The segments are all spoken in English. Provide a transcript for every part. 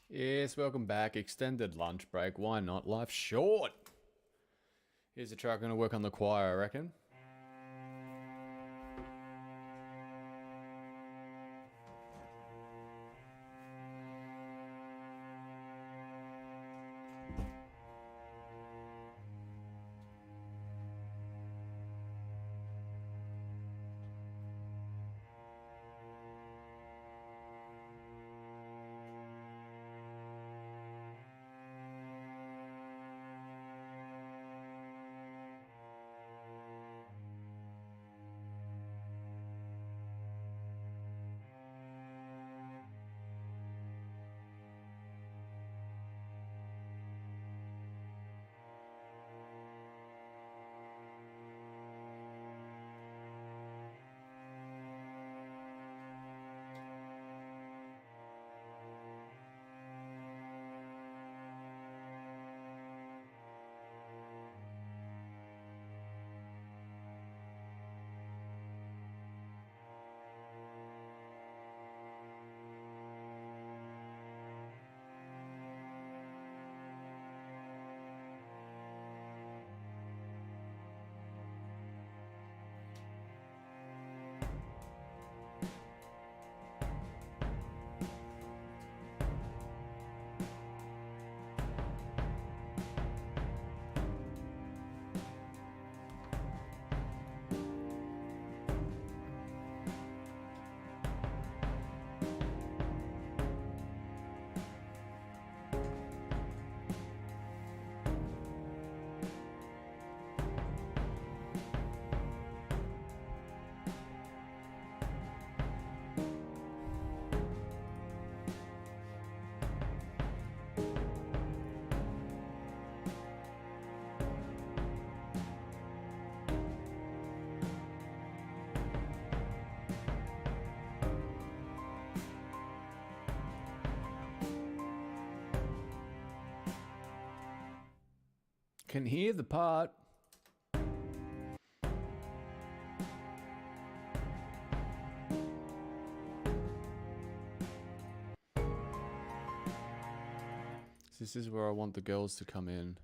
Yes, welcome back. Extended lunch break. Why not? Life's short. Here's a track. I'm going to work on the choir, I reckon. Can hear the part. This is where I want the girls to come in.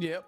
Yep.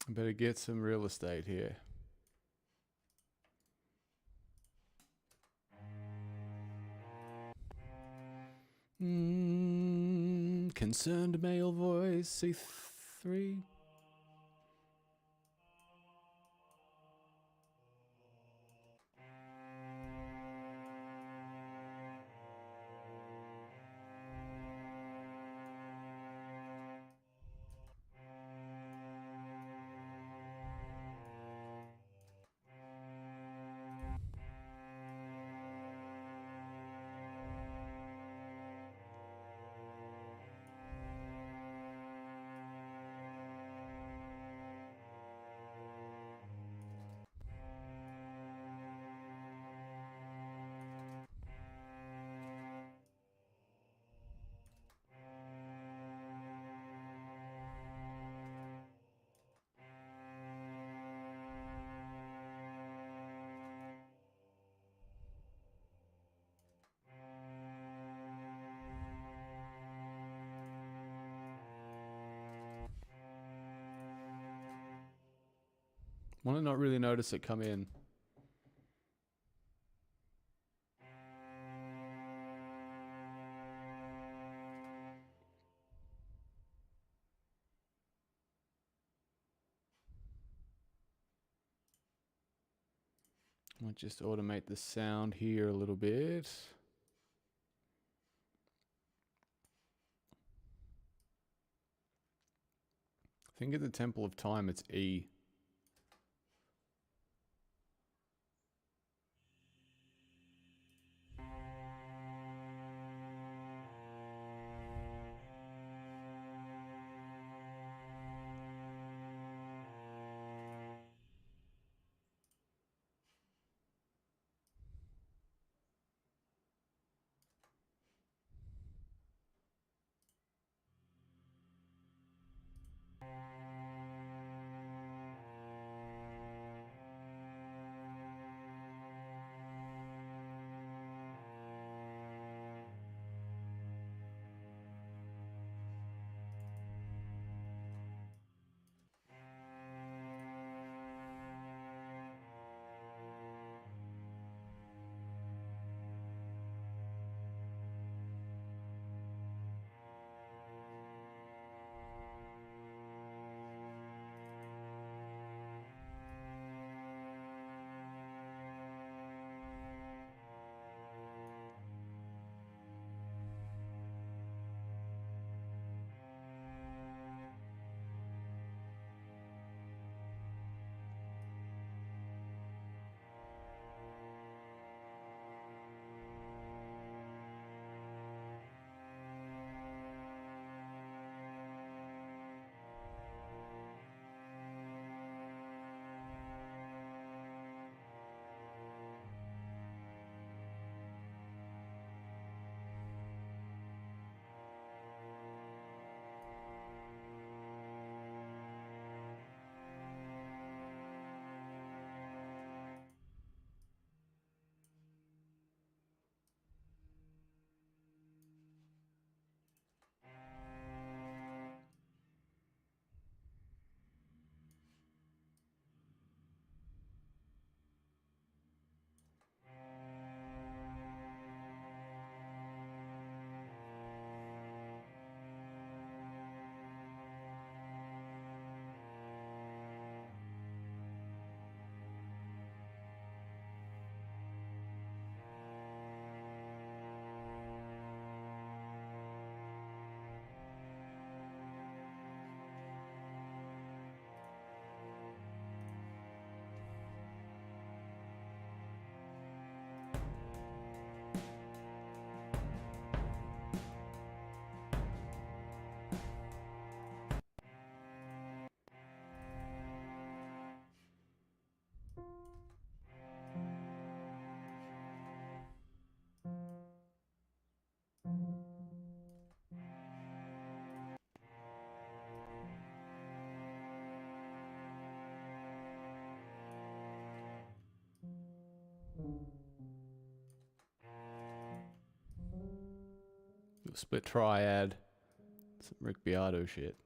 I better get some real estate here. Concerned male voice, C3. Want to not really notice it come in. Might just automate the sound here a little bit. I think at the Temple of Time it's E. Split triad. Some Rick Beato shit.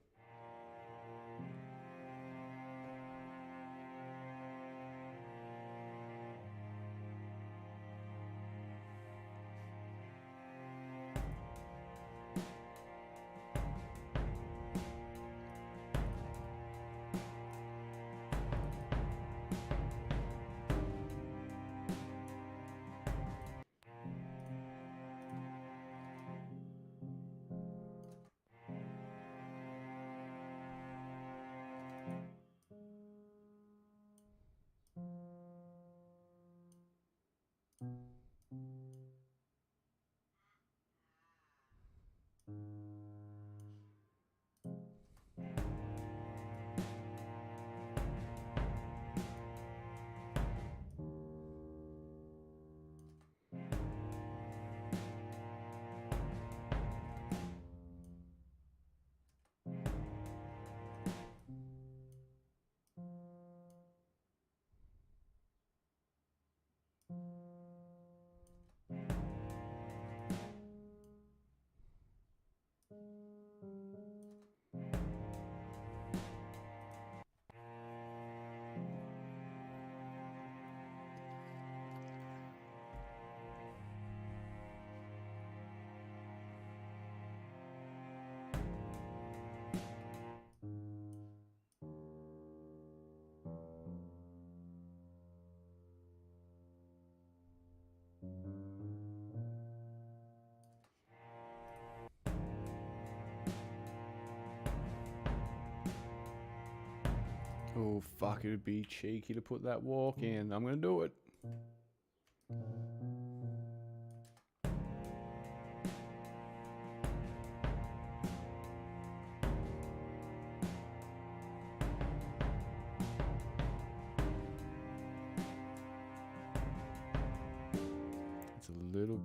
Oh, fuck, it'd be cheeky to put that walk in. I'm gonna do it. It's a little...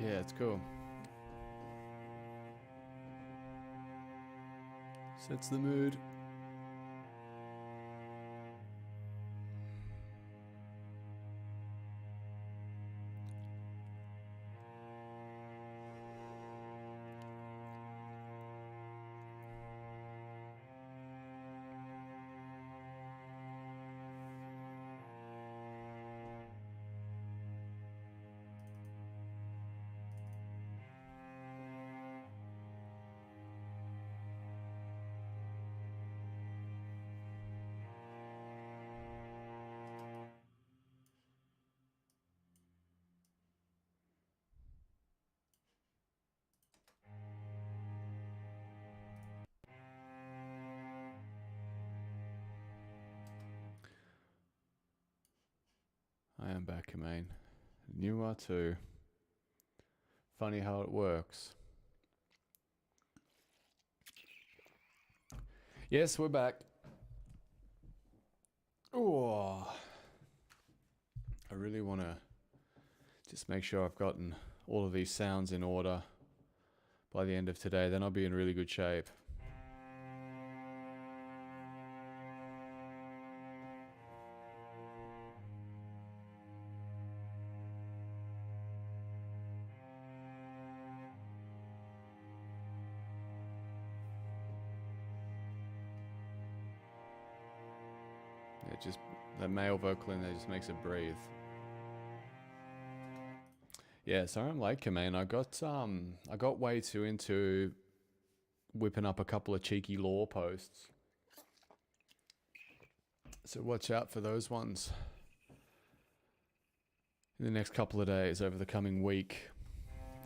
Yeah, it's cool. Sets the mood. I am back, Maine. You are too. Funny how it works. Yes, we're back. Oh, I really want to just make sure I've gotten all of these sounds in order by the end of today. Then I'll be in really good shape. Yeah, just that male vocal in there just makes it breathe. Yeah, sorry I'm late, man. I got way too into whipping up a couple of cheeky lore posts. So watch out for those ones in the next couple of days, over the coming week.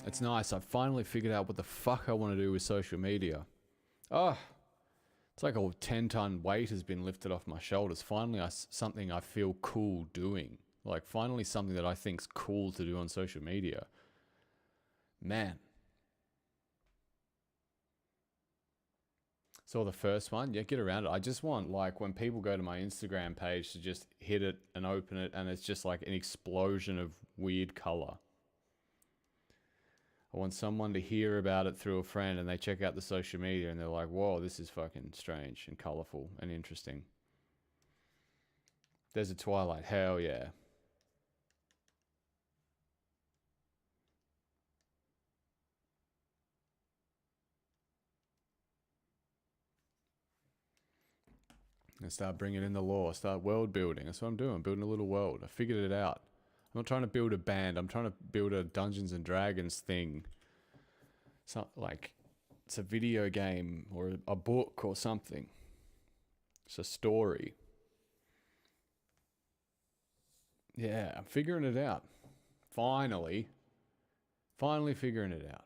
It's nice. I've finally figured out what the fuck I want to do with social media. Oh, it's like a 10-ton weight has been lifted off my shoulders. Finally, something I feel cool doing. Like, finally something that I think's cool to do on social media. Man. So the first one, yeah, get around it. I just want, like, when people go to my Instagram page to just hit it and open it, and it's just like an explosion of weird color. I want someone to hear about it through a friend, and they check out the social media, and they're like, whoa, this is fucking strange and colorful and interesting. There's a Twilight. Hell yeah. And start bringing in the lore, start world building. That's what I'm doing. I'm building a little world. I figured it out. I'm not trying to build a band. I'm trying to build a Dungeons and Dragons thing. So, like, it's a video game or a book or something. It's a story. Yeah, I'm figuring it out. Finally figuring it out.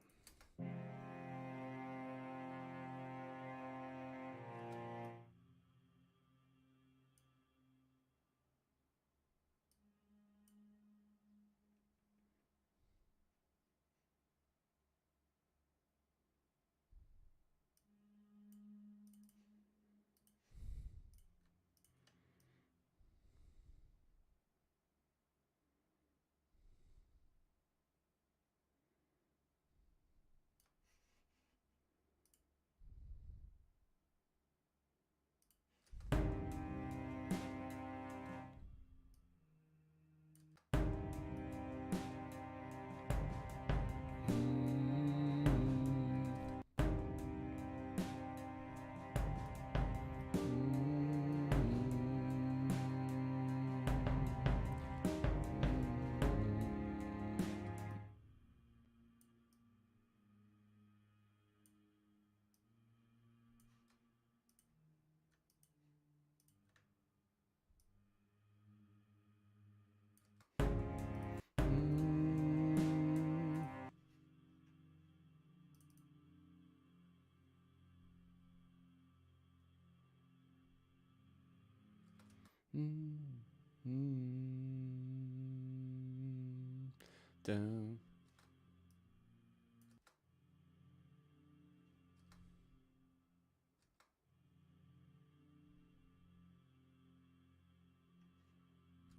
Down.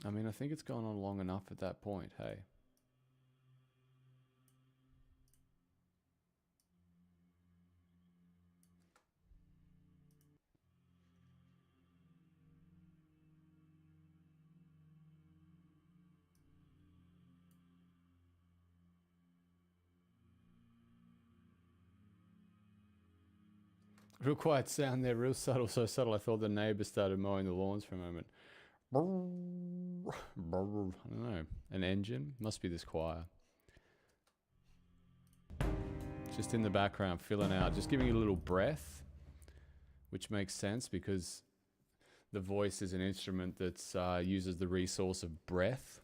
I mean, I think it's gone on long enough at that point, hey. Real quiet sound there, real subtle, so subtle I thought the neighbour started mowing the lawns for a moment. I don't know. An engine? Must be this choir. Just in the background, filling out, just giving you a little breath, which makes sense because the voice is an instrument that uses the resource of breath.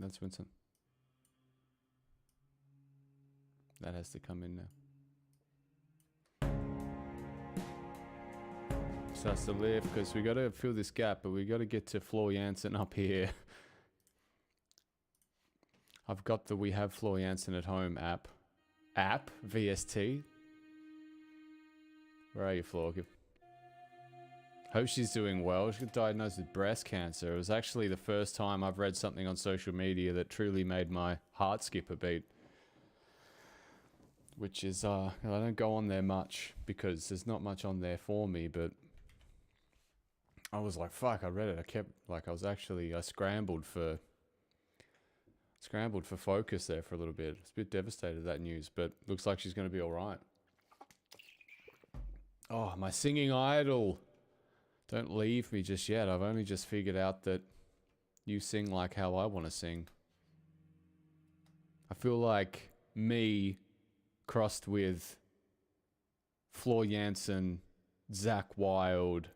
That's Winston. That has to come in now. Starts to lift because we got to fill this gap, but we got to get to Floor Jansen up here. I've got the We Have Floor Jansen at Home app. VST. Where are you, Floor? Hope she's doing well. She got diagnosed with breast cancer. It was actually the first time I've read something on social media that truly made my heart skip a beat. Which is, I don't go on there much because there's not much on there for me, but I was like, fuck, I read it. I scrambled for focus there for a little bit. It's a bit devastated, that news, but looks like she's going to be all right. Oh, my singing idol. Don't leave me just yet. I've only just figured out that you sing like how I want to sing. I feel like me crossed with Floor Jansen, Zakk Wylde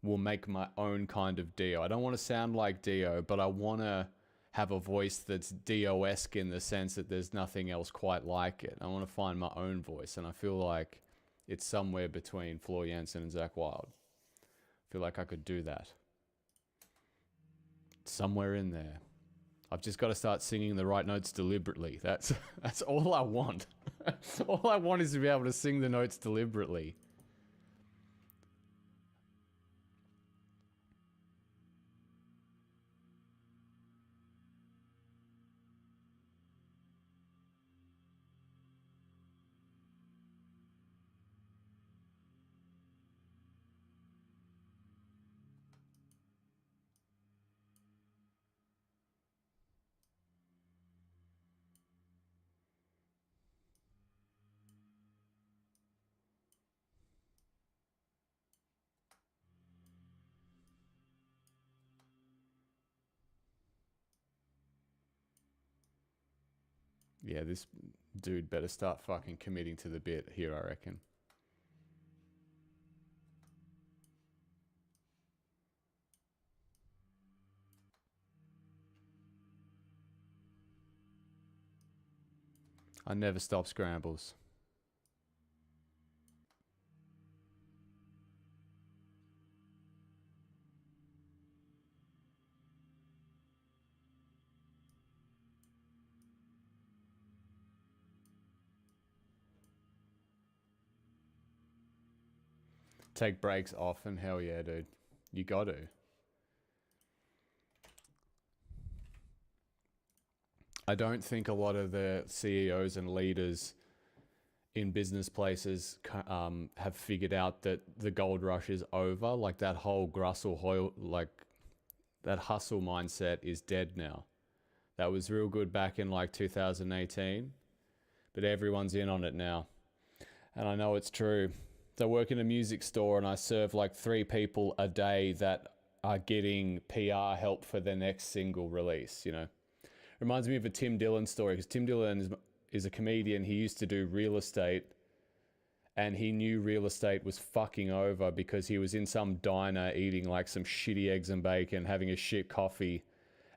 will make my own kind of Dio. I don't want to sound like Dio, but I want to have a voice that's Dio-esque in the sense that there's nothing else quite like it. I want to find my own voice, and I feel like it's somewhere between Floor Jansen and Zakk Wylde. I feel like I could do that. Somewhere in there. I've just got to start singing the right notes deliberately. That's all I want. All I want is to be able to sing the notes deliberately. Yeah, this dude better start fucking committing to the bit here, I reckon. I never stop scrambles. Take breaks often, hell yeah, dude. You got to. I don't think a lot of the CEOs and leaders in business places have figured out that the gold rush is over. Like that whole that hustle mindset is dead now. That was real good back in like 2018, but everyone's in on it now. And I know it's true. I work in a music store and I serve like 3 people a day that are getting PR help for their next single release, you know. Reminds me of a Tim Dillon story, because Tim Dillon is a comedian. He used to do real estate and he knew real estate was fucking over because he was in some diner eating like some shitty eggs and bacon, having a shit coffee,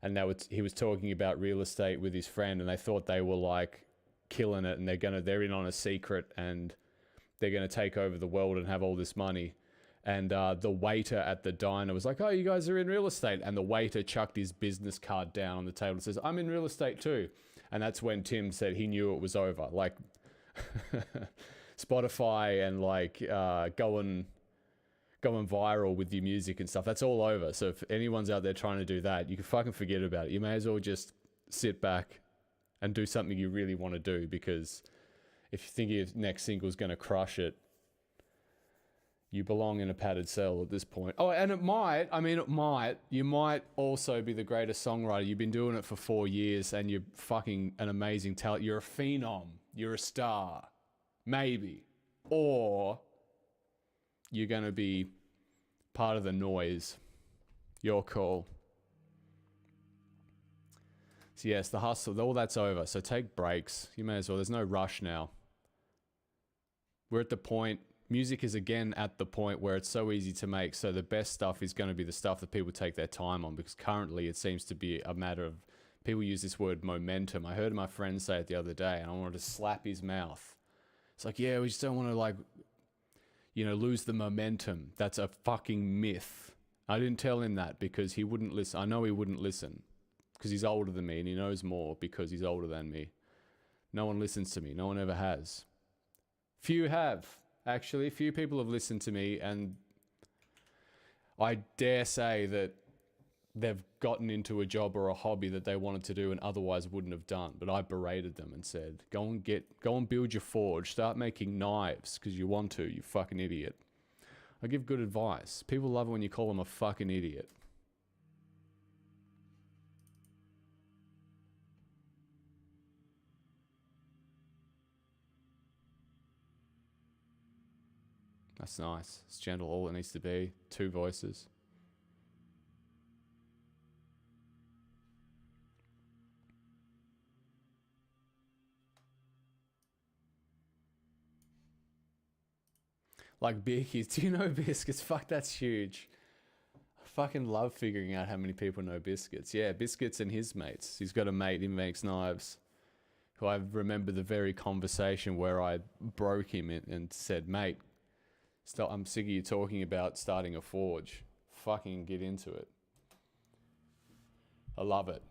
and he was talking about real estate with his friend, and they thought they were like killing it, and they're in on a secret, and they're gonna take over the world and have all this money. And the waiter at the diner was like, "Oh, you guys are in real estate," and the waiter chucked his business card down on the table and says, "I'm in real estate too." And that's when Tim said he knew it was over. Like Spotify and like going viral with your music and stuff, that's all over. So if anyone's out there trying to do that, you can fucking forget about it. You may as well just sit back and do something you really want to do, because if you think your next single's going to crush it, you belong in a padded cell at this point. Oh, and you might also be the greatest songwriter. You've been doing it for 4 years and you're fucking an amazing talent. You're a phenom. You're a star. Maybe. Or you're going to be part of the noise. Your call. So yes, the hustle, all that's over. So take breaks. You may as well. There's no rush now. We're at the point, music is again at the point where it's so easy to make. So the best stuff is going to be the stuff that people take their time on, because currently it seems to be a matter of, people use this word momentum. I heard my friend say it the other day and I wanted to slap his mouth. It's like, yeah, we just don't want to like, lose the momentum. That's a fucking myth. I didn't tell him that because he wouldn't listen. I know he wouldn't listen because he's older than me and he knows more because he's older than me. No one listens to me. No one ever has. Few have. Actually, few people have listened to me, and I dare say that they've gotten into a job or a hobby that they wanted to do and otherwise wouldn't have done. But I berated them and said, go and build your forge. Start making knives because you want to, you fucking idiot. I give good advice. People love it when you call them a fucking idiot. That's nice. It's gentle, all it needs to be. 2 voices. Like Biscuits. Do you know Biscuits? Fuck, that's huge. I fucking love figuring out how many people know Biscuits. Yeah, Biscuits and his mates. He's got a mate, he makes knives, who I remember the very conversation where I broke him and said, "Mate, I'm sick of you talking about starting a forge. Fucking get into it." I love it.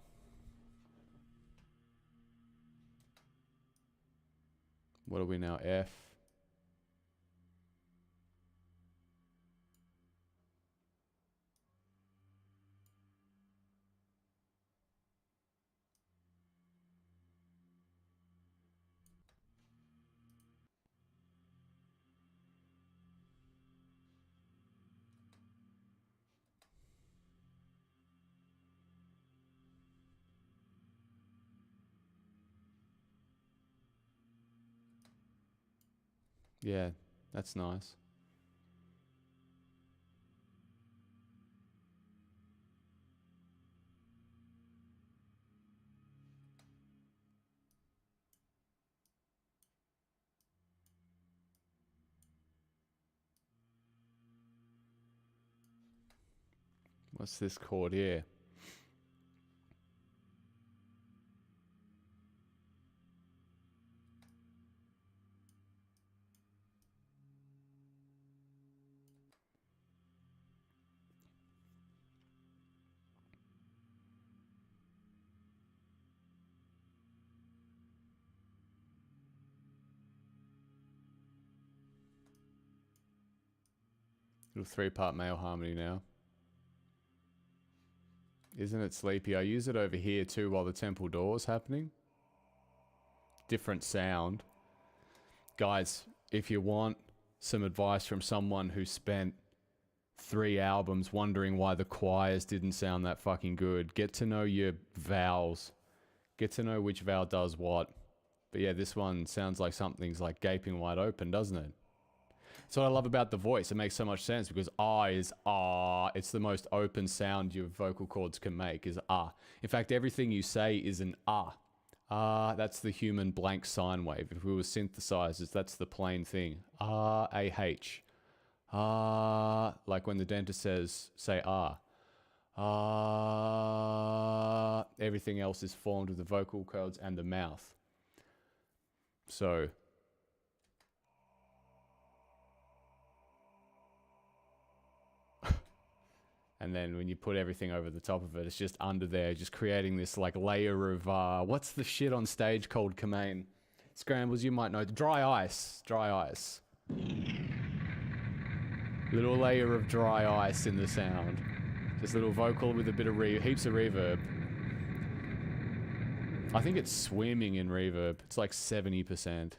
What are we now? F. Yeah, that's nice. What's this chord here? Little 3-part male harmony now. Isn't it sleepy? I use it over here too while the temple door's happening. Different sound. Guys, if you want some advice from someone who spent 3 albums wondering why the choirs didn't sound that fucking good, get to know your vowels. Get to know which vowel does what. But yeah, this one sounds like something's like gaping wide open, doesn't it? That's what I love about the voice. It makes so much sense because ah is ah. It's the most open sound your vocal cords can make is ah. In fact, everything you say is an ah. That's the human blank sine wave. If we were synthesizers, that's the plain thing. R-A-H. Like when the dentist says, say ah. Everything else is formed with the vocal cords and the mouth. So... and then when you put everything over the top of it, it's just under there, just creating this like layer of, what's the shit on stage called, Kamain? Scrambles, you might know. Dry ice. Dry ice. Little layer of dry ice in the sound. Just a little vocal with a bit of heaps of reverb. I think it's swimming in reverb. It's like 70%.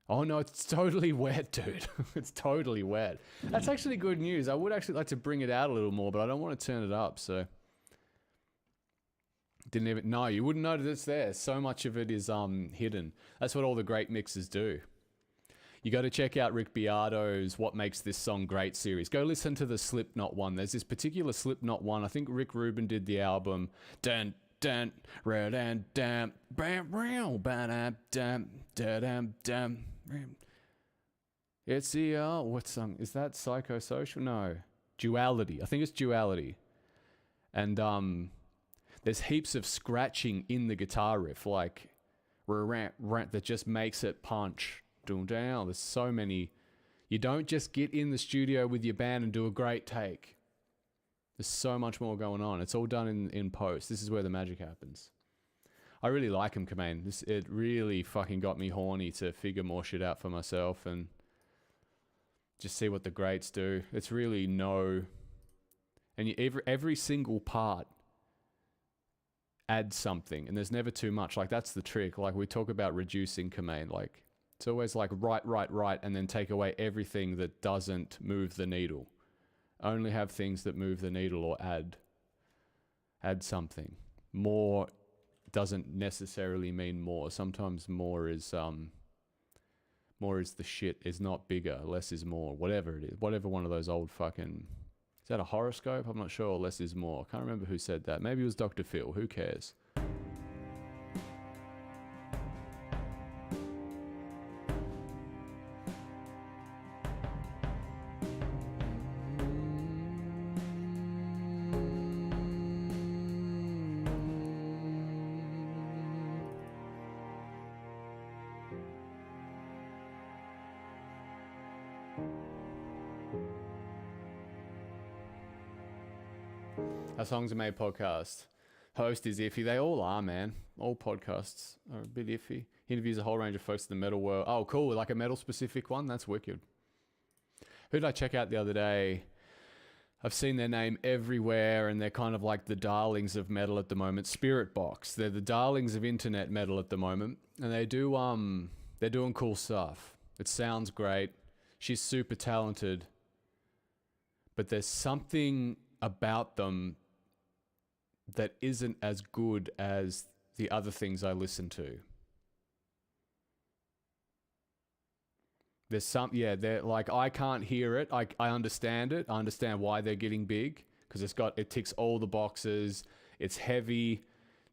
Oh no, it's totally wet, dude. It's totally wet. That's actually good news. I would actually like to bring it out a little more, but I don't want to turn it up, so... Didn't even... No, you wouldn't know that it's there. So much of it is hidden. That's what all the great mixers do. You got to check out Rick Beato's What Makes This Song Great series. Go listen to the Slipknot one. There's this particular Slipknot one. I think Rick Rubin did the album. Dun, dun, dun, dun, dun, dun, dun, dun. It's the what song is that? Psychosocial? No, Duality. I think it's Duality. And there's heaps of scratching in the guitar riff, like that just makes it punch. Down. There's so many. You don't just get in the studio with your band and do a great take. There's so much more going on. It's all done in post. This is where the magic happens. I really like him, Kamain. It really fucking got me horny to figure more shit out for myself and just see what the greats do. It's really and every single part adds something, and there's never too much. Like, that's the trick. Like, we talk about reducing, Kamain. Like, it's always like right, and then take away everything that doesn't move the needle. Only have things that move the needle or add something. More doesn't necessarily mean more. Sometimes more is the shit, is not bigger. Less is more. Whatever it is. Whatever one of those old fucking... Is that a horoscope? I'm not sure. Less is more. I can't remember who said that. Maybe it was Dr. Phil. Who cares? A Songs Are Made podcast. Host is iffy. They all are, man. All podcasts are a bit iffy. He interviews a whole range of folks in the metal world. Oh, cool. Like a metal specific one? That's wicked. Who did I check out the other day? I've seen their name everywhere, and they're kind of like the darlings of metal at the moment. Spirit Box. They're the darlings of internet metal at the moment. And they do, they're doing cool stuff. It sounds great. She's super talented. But there's something about them that isn't as good as the other things I listen to. There's they're like, I can't hear it. I understand it. I understand why they're getting big, because it ticks all the boxes. It's heavy.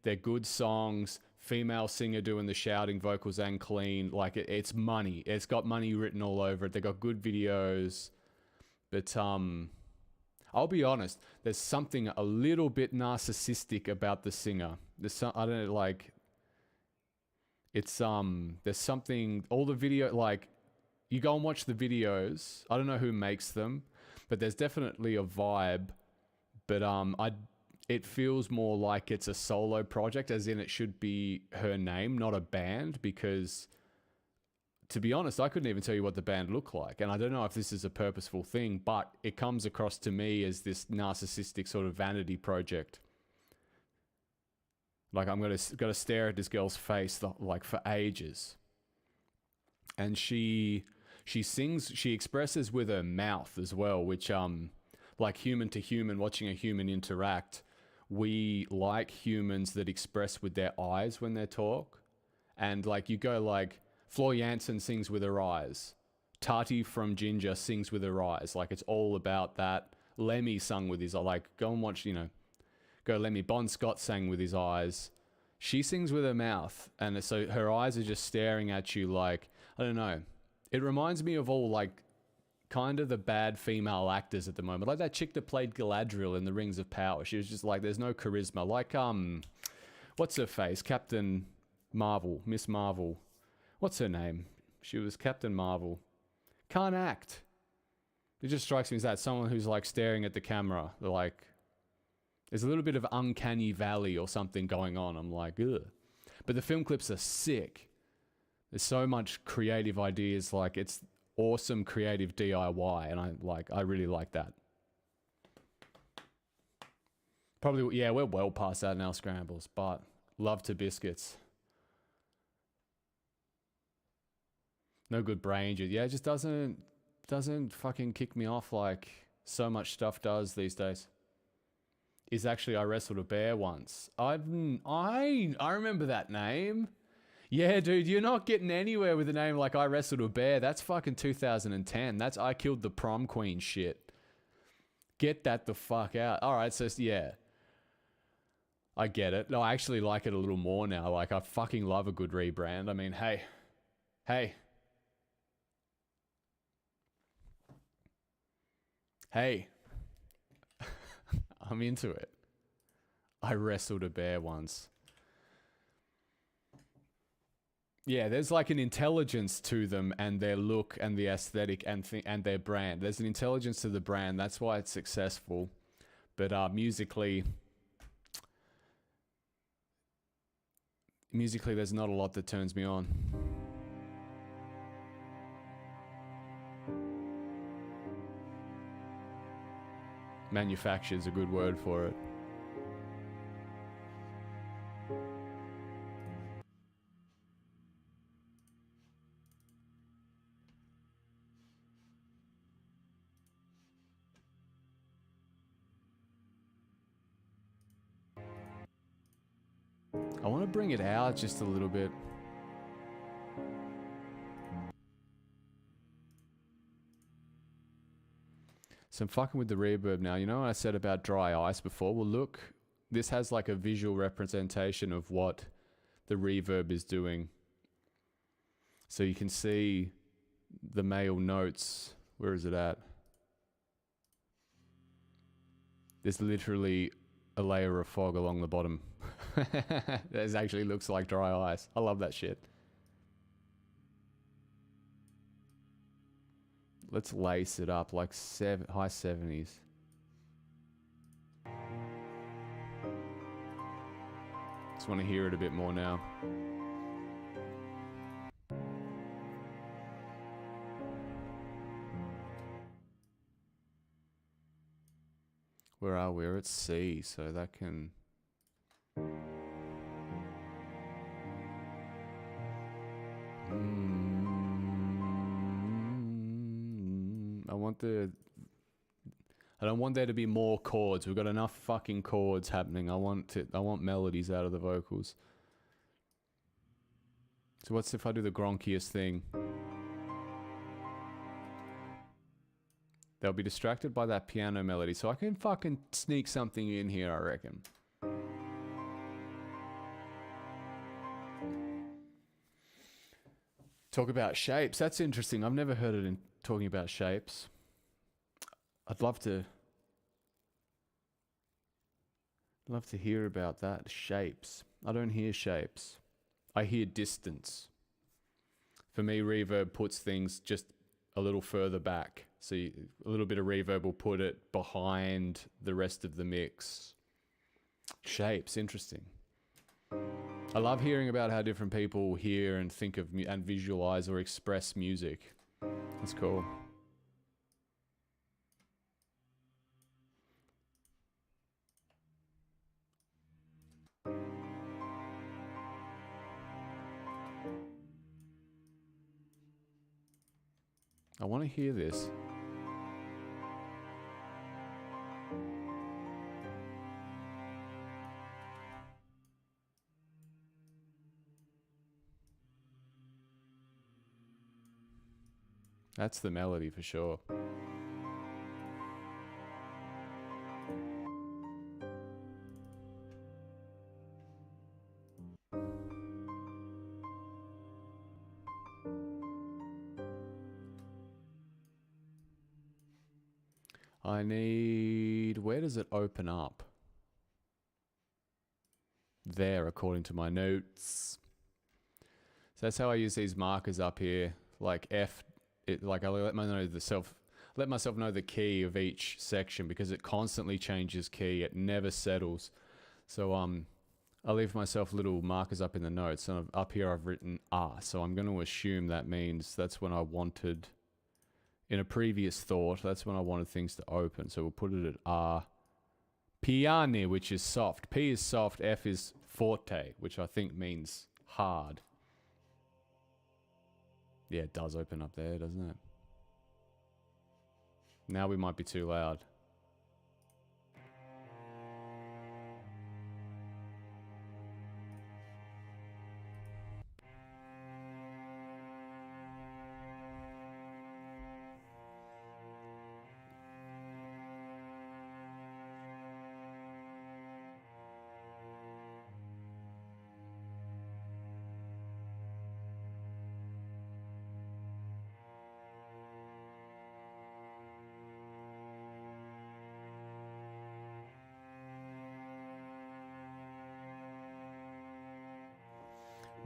They're good songs. Female singer doing the shouting vocals and clean. Like it's money. It's got money written all over it. They got good videos. But I'll be honest, there's something a little bit narcissistic about the singer. There's I don't know, like, it's, there's something, all the video, like, you go and watch the videos, I don't know who makes them, but there's definitely a vibe, but, it feels more like it's a solo project, as in it should be her name, not a band, because... To be honest, I couldn't even tell you what the band looked like. And I don't know if this is a purposeful thing, but it comes across to me as this narcissistic sort of vanity project. Like, I'm gotta stare at this girl's face like for ages. And she sings, she expresses with her mouth as well, which, like human to human, watching a human interact, we like humans that express with their eyes when they talk. And like, you go like... Floor Jansen sings with her eyes. Tati from Ginger sings with her eyes. Like, it's all about that. Lemmy sung with his... Like, go and watch, go Lemmy. Bon Scott sang with his eyes. She sings with her mouth, and so her eyes are just staring at you like, I don't know. It reminds me of all like kind of the bad female actors at the moment. Like that chick that played Galadriel in The Rings of Power. She was just like, there's no charisma. Like, what's her face? Captain Marvel, Miss Marvel. What's her name? She was Captain Marvel. Can't act. It just strikes me as that. Someone who's like staring at the camera. They're like, there's a little bit of uncanny valley or something going on. I'm like, ugh. But the film clips are sick. There's so much creative ideas. Like, it's awesome creative DIY, and I really like that. Probably, yeah, we're well past that now, Scrambles, but love to biscuits. No good brain juice. Yeah, it just doesn't fucking kick me off like so much stuff does these days. Is actually I wrestled a bear once. I remember that name. Yeah, dude, you're not getting anywhere with a name like I wrestled a bear. That's fucking 2010. That's I killed the prom queen shit. Get that the fuck out. All right, so yeah. I get it. No, I actually like it a little more now. Like, I fucking love a good rebrand. I mean, hey. I'm into it. I wrestled a bear once. Yeah, there's like an intelligence to them and their look and the aesthetic and their brand. There's an intelligence to the brand. That's why it's successful. But musically, there's not a lot that turns me on. Manufacture is a good word for it. I want to bring it out just a little bit. So I'm fucking with the reverb now. You know what I said about dry ice before? Well, look, this has like a visual representation of what the reverb is doing. So you can see the male notes. Where is it at? There's literally a layer of fog along the bottom. This actually looks like dry ice. I love that shit. Let's lace it up like high 70s. Just want to hear it a bit more now. Where are we? We're at C, so that can... I don't want there to be more chords. We've got enough fucking chords happening. I want melodies out of the vocals. So what's if I do the gronkiest thing? They'll be distracted by that piano melody, so I can fucking sneak something in here, I reckon. Talk about shapes. That's interesting. I've never heard it in talking about shapes. I'd love to hear about that. Shapes. I don't hear shapes. I hear distance. For me, reverb puts things just a little further back. So a little bit of reverb will put it behind the rest of the mix. Shapes, interesting. I love hearing about how different people hear and think of and visualize or express music. That's cool. I want to hear this. That's the melody for sure. I need... Where does it open up? There, according to my notes. So that's how I use these markers up here. Like F, like I let myself know the key of each section because it constantly changes key. It never settles. So I leave myself little markers up in the notes, and up here I've written R. So I'm going to assume that means that's when I wanted, in a previous thought, that's when I wanted things to open. So we'll put it at R. Piane, which is soft. P is soft. F is forte, which I think means hard. Yeah, it does open up there, doesn't it? Now we might be too loud.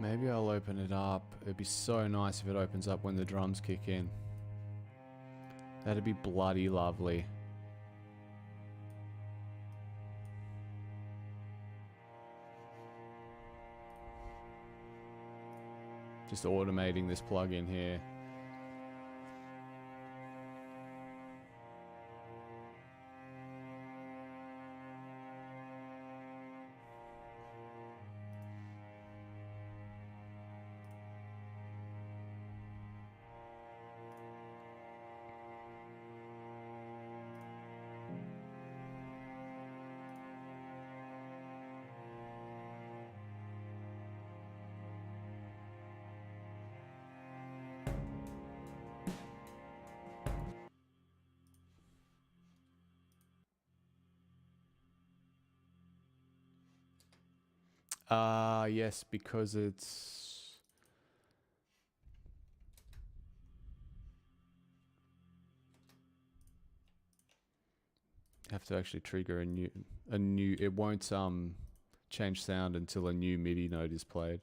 Maybe I'll open it up. It'd be so nice if it opens up when the drums kick in. That'd be bloody lovely. Just automating this plugin here. Yes, because it's... Have to actually trigger a new, it won't change sound until a new MIDI note is played.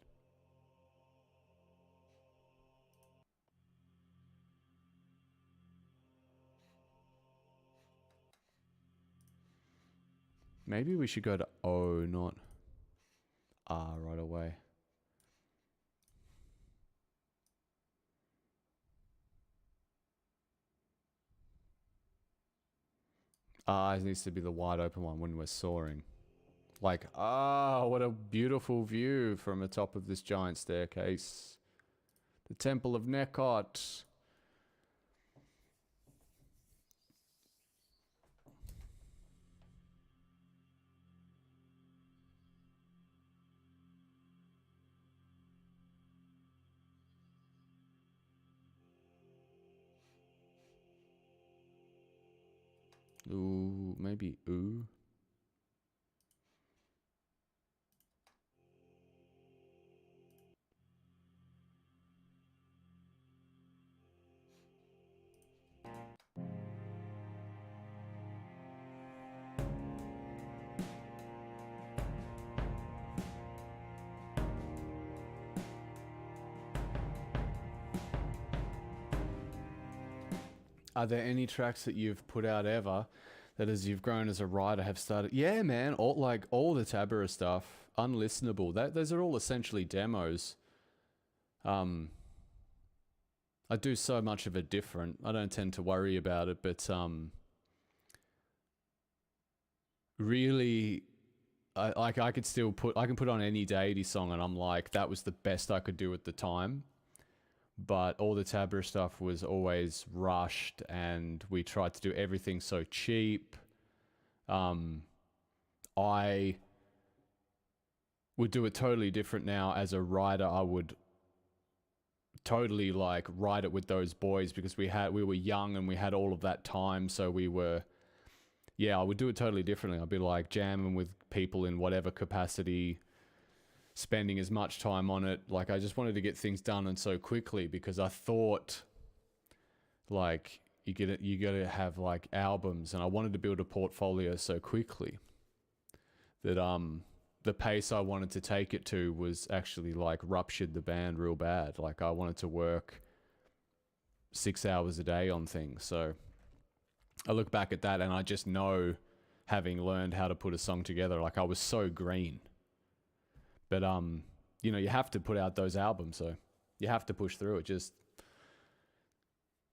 Maybe we should go to O, not R right away. R needs to be the wide open one when we're soaring. Like, what a beautiful view from the top of this giant staircase. The Temple of Nekot. Ooh, maybe ooh. Are there any tracks that you've put out ever that as you've grown as a writer have started? Yeah, man, all the Tabara stuff, unlistenable. Those are all essentially demos. I do so much of it different. I don't tend to worry about it, but really, I can put on any Deity song and I'm like, that was the best I could do at the time. But all the Tabra stuff was always rushed and we tried to do everything so cheap. I would do it totally different now as a writer. I would totally like write it with those boys because we were young and we had all of that time. So I would do it totally differently. I'd be like jamming with people in whatever capacity, spending as much time on it. Like I just wanted to get things done and so quickly because I thought like you gotta have like albums, and I wanted to build a portfolio so quickly that the pace I wanted to take it to was actually like ruptured the band real bad. Like I wanted to work 6 hours a day on things. So I look back at that and I just know, having learned how to put a song together, like I was so green. But you know, you have to put out those albums, so you have to push through it. Just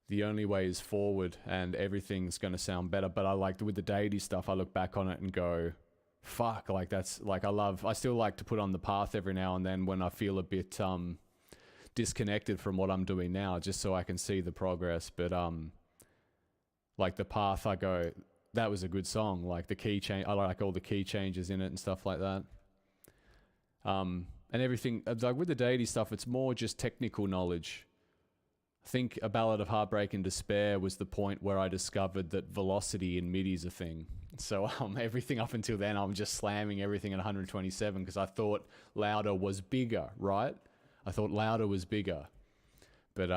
the only way is forward, and everything's going to sound better. But I like, with the Deity stuff, I look back on it and go, fuck, like that's like, I still like to put on the path every now and then when I feel a bit disconnected from what I'm doing now, just so I can see the progress. But like the path, I go, that was a good song. Like the key change, I like all the key changes in it and stuff like that. And everything, like with the Deity stuff, it's more just technical knowledge. I think A Ballad of Heartbreak and Despair was the point where I discovered that velocity in MIDI is a thing. So everything up until then, I'm just slamming everything at 127 because I thought louder was bigger, right? I thought louder was bigger. But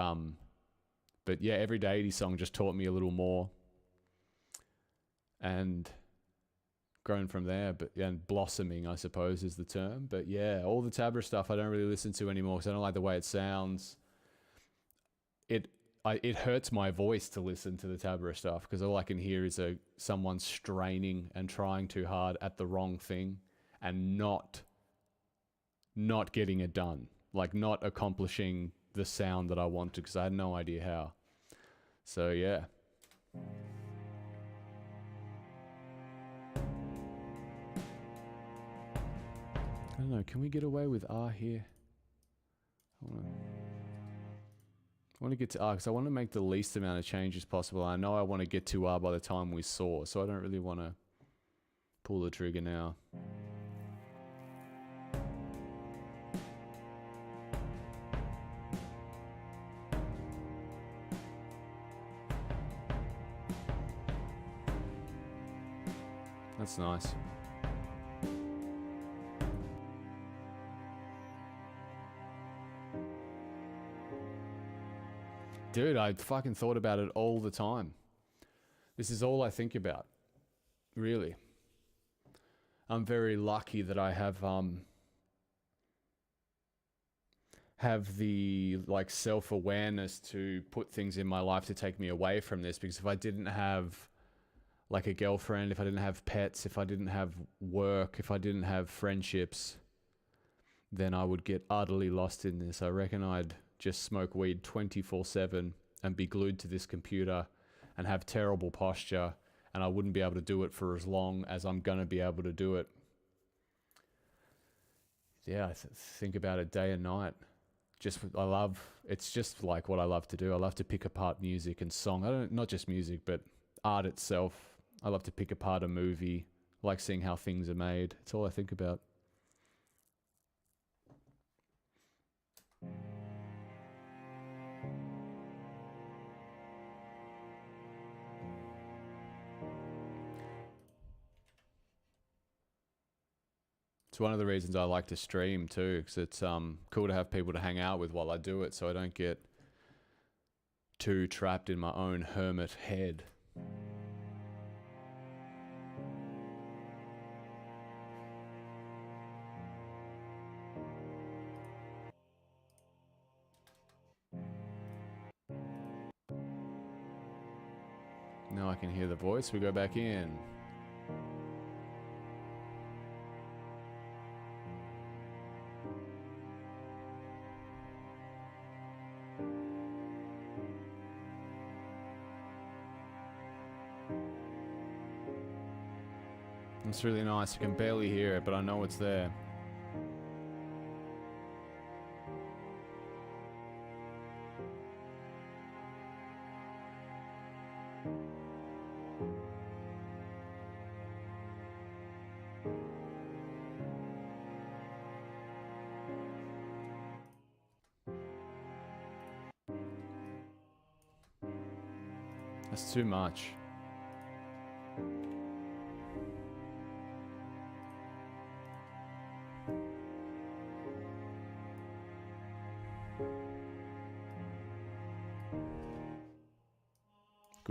yeah, every Deity song just taught me a little more. And grown from there, and blossoming, I suppose, is the term. But yeah, all the Tabra stuff I don't really listen to anymore because I don't like the way it sounds. It hurts my voice to listen to the Tabra stuff because all I can hear is someone straining and trying too hard at the wrong thing and not getting it done, like not accomplishing the sound that I wanted because I had no idea how. So yeah. I don't know, can we get away with R here? I want to get to R because I want to make the least amount of changes possible. I know I want to get to R by the time we saw, so I don't really want to pull the trigger now. That's nice. Dude, I fucking thought about it all the time. This is all I think about, really. I'm very lucky that I have the like self-awareness to put things in my life to take me away from this, because if I didn't have like a girlfriend, if I didn't have pets, if I didn't have work, if I didn't have friendships, then I would get utterly lost in this. I reckon I'd just smoke weed 24/7 and be glued to this computer and have terrible posture, and I wouldn't be able to do it for as long as I'm going to be able to do it. Yeah, I think about it day and night. It's just like what I love to do. I love to pick apart music and song. Not just music, but art itself. I love to pick apart a movie. I like seeing how things are made. It's all I think about. It's one of the reasons I like to stream too, because it's cool to have people to hang out with while I do it, so I don't get too trapped in my own hermit head. Now I can hear the voice. We go back in. It's really nice. I can barely hear it, but I know it's there. That's too much.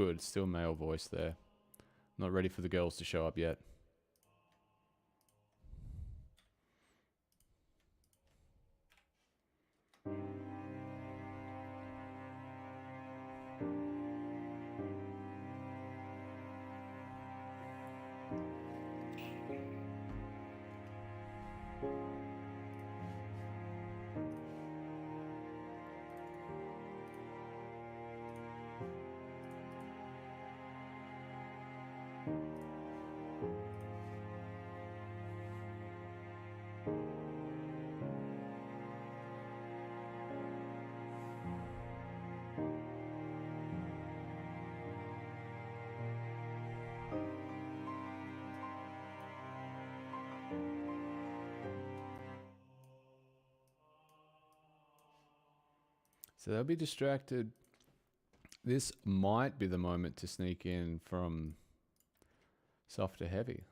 good. Still male voice there. Not ready for the girls to show up yet. So they'll be distracted. This might be the moment to sneak in from soft to heavy.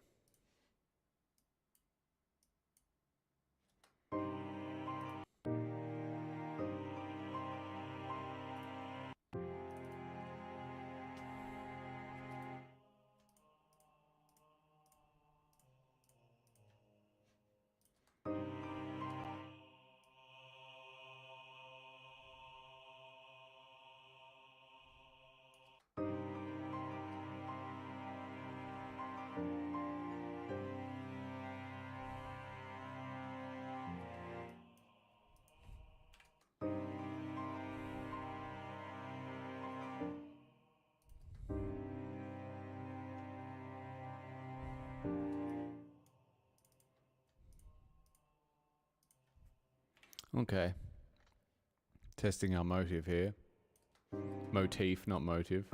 Okay. Testing our motive here. Motif, not motive.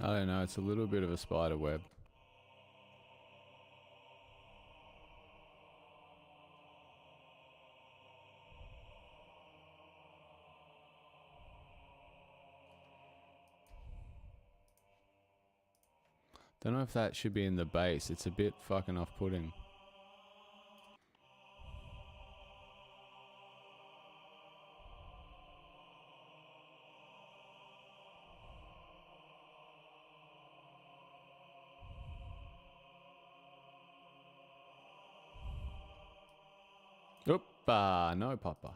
I don't know, it's a little bit of a spider web. Don't know if that should be in the bass. It's a bit fucking off-putting. Oop, no papa.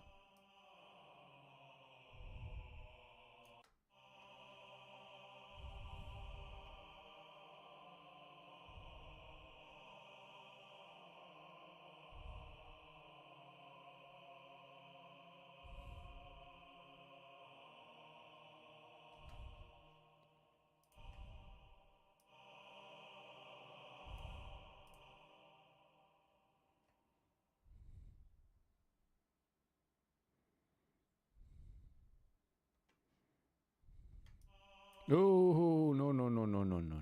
Oh, no, no, no, no, no, no.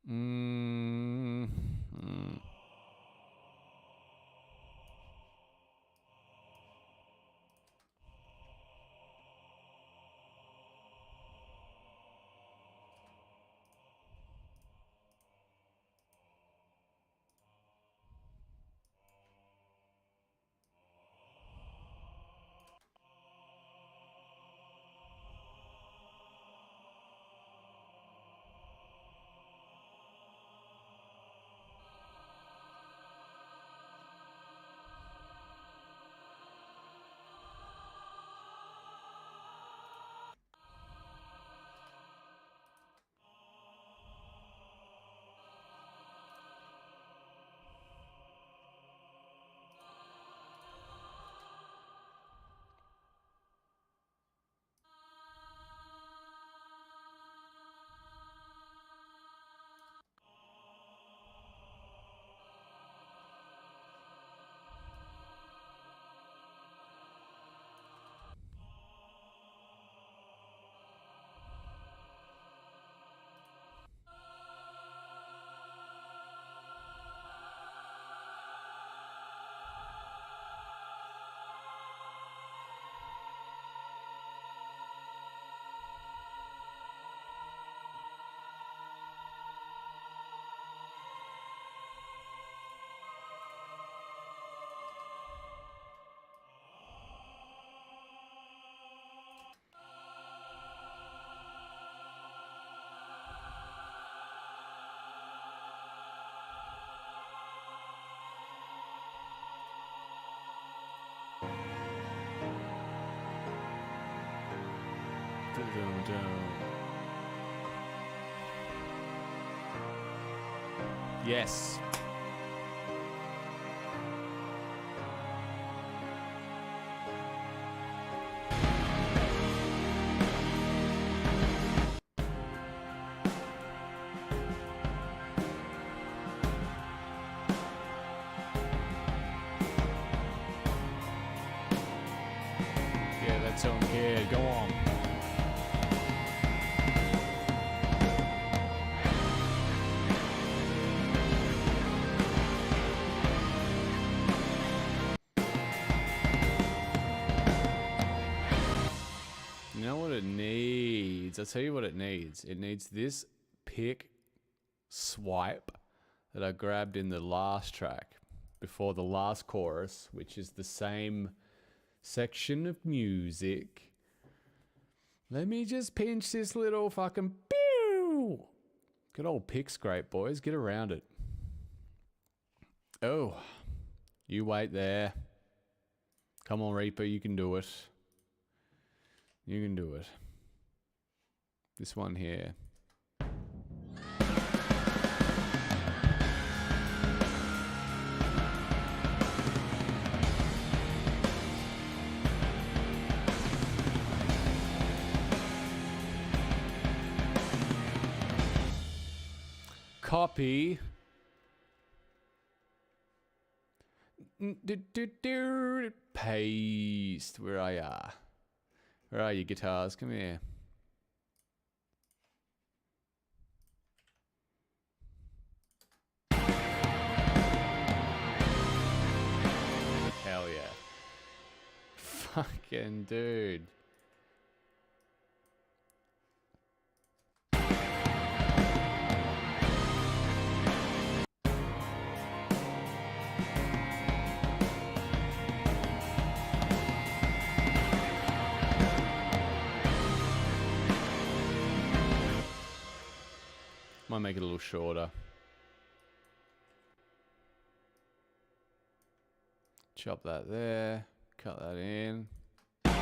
Mm. Mm. Yes. Yeah, that's on here. Go on. You know what it needs? I'll tell you what it needs. It needs this pick swipe that I grabbed in the last track before the last chorus, which is the same section of music. Let me just pinch this little fucking pew. Good old pick scrape, boys. Get around it. Oh, you wait there. Come on, Reaper, you can do it. You can do it. This one here. Copy. Paste. Where are ya? Where are you, guitars? Come here. Hell yeah. Fucking dude. Might make it a little shorter. Chop that there. Cut that in. Yeah,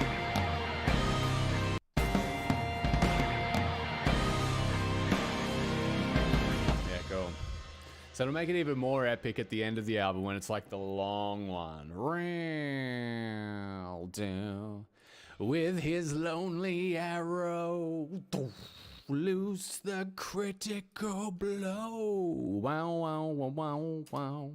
go on. So to make it even more epic at the end of the album when it's like the long one. Round down with his lonely arrow. loose the critical blow. Wow, wow, wow, wow, wow.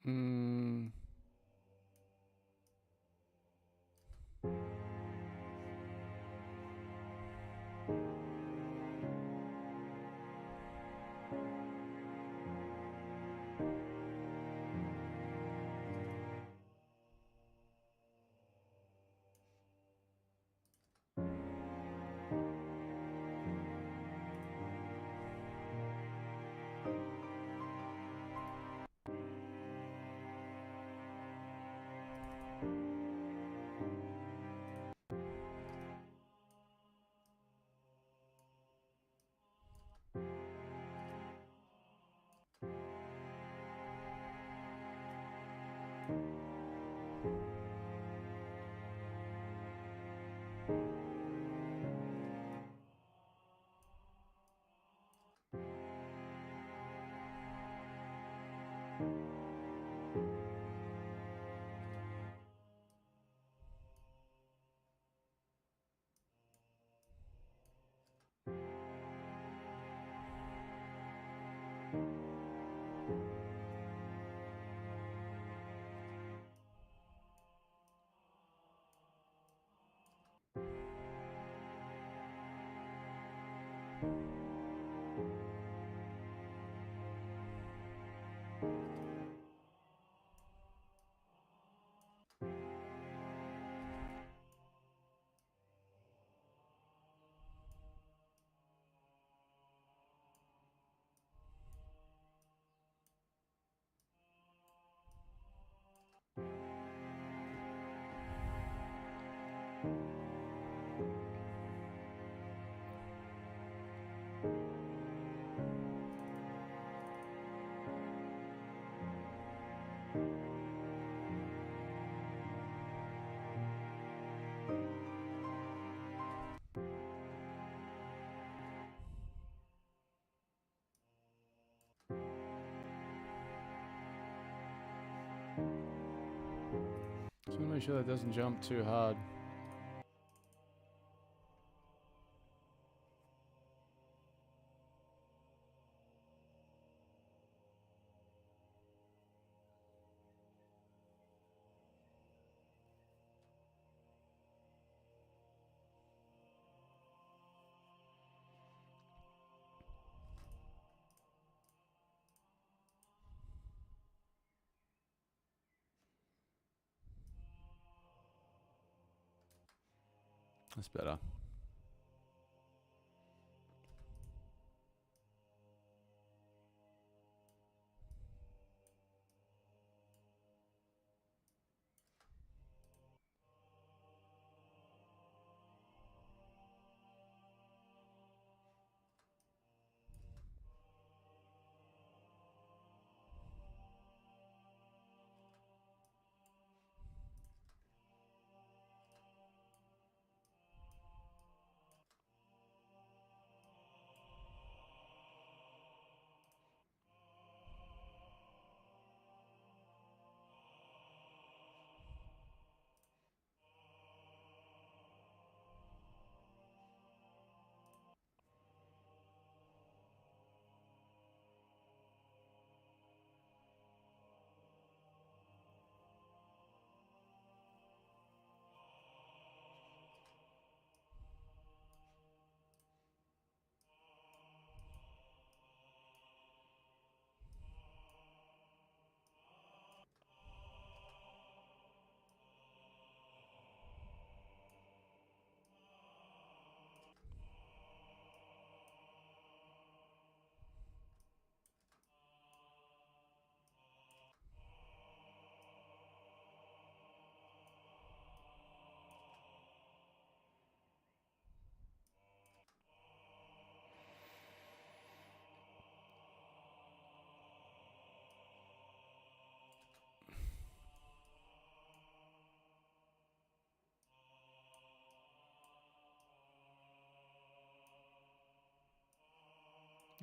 Hmm. Just want to make sure that doesn't jump too hard. That's better.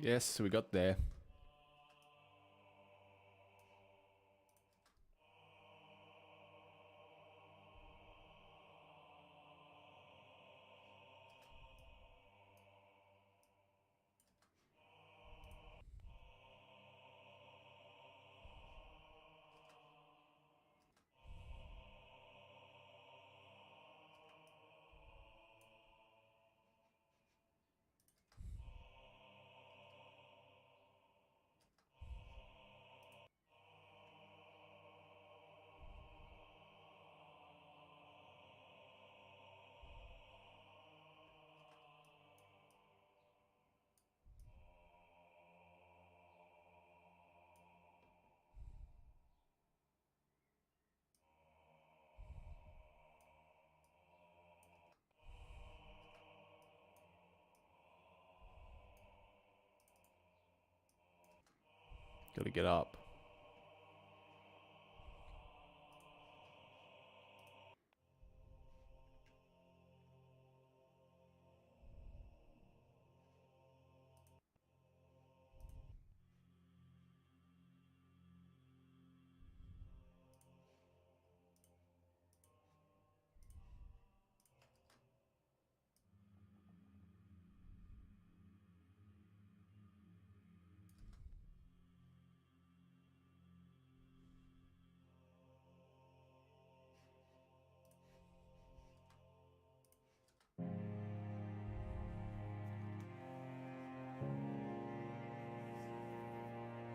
Yes, we got there. Gotta get up.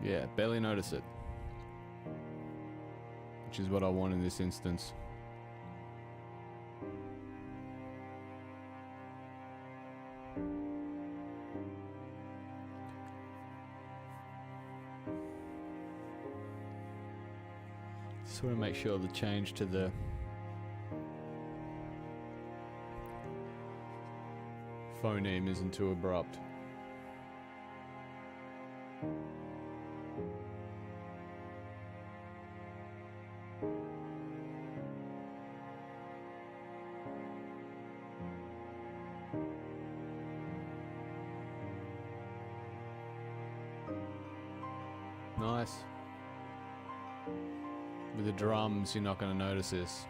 Yeah, barely notice it. Which is what I want in this instance. Just want to make sure the change to the phoneme isn't too abrupt. Nice. With the drums, you're not going to notice this.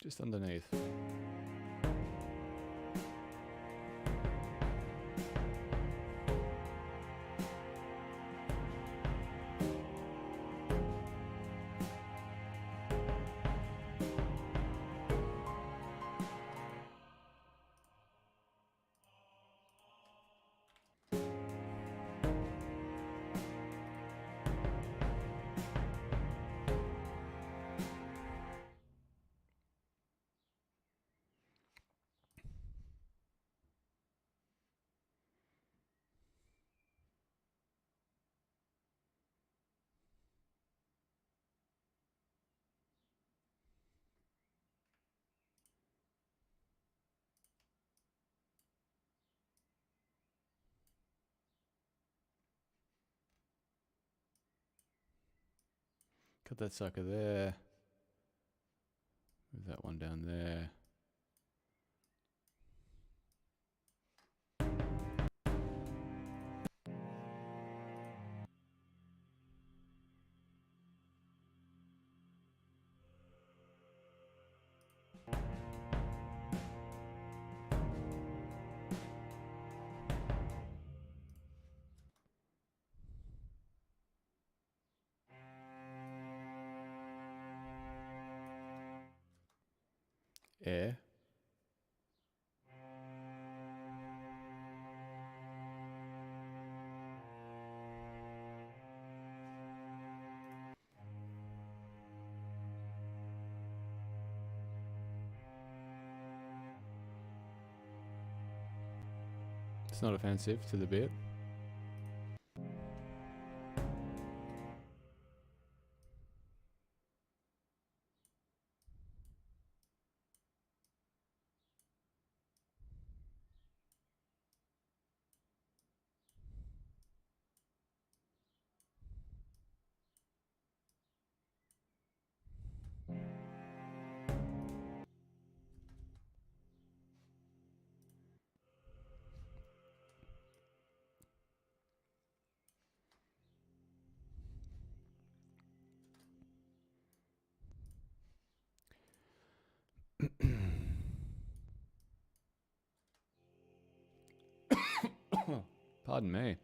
Just underneath. Cut that sucker there. Move that one down there. Air. It's not offensive to the bit. Pardon me.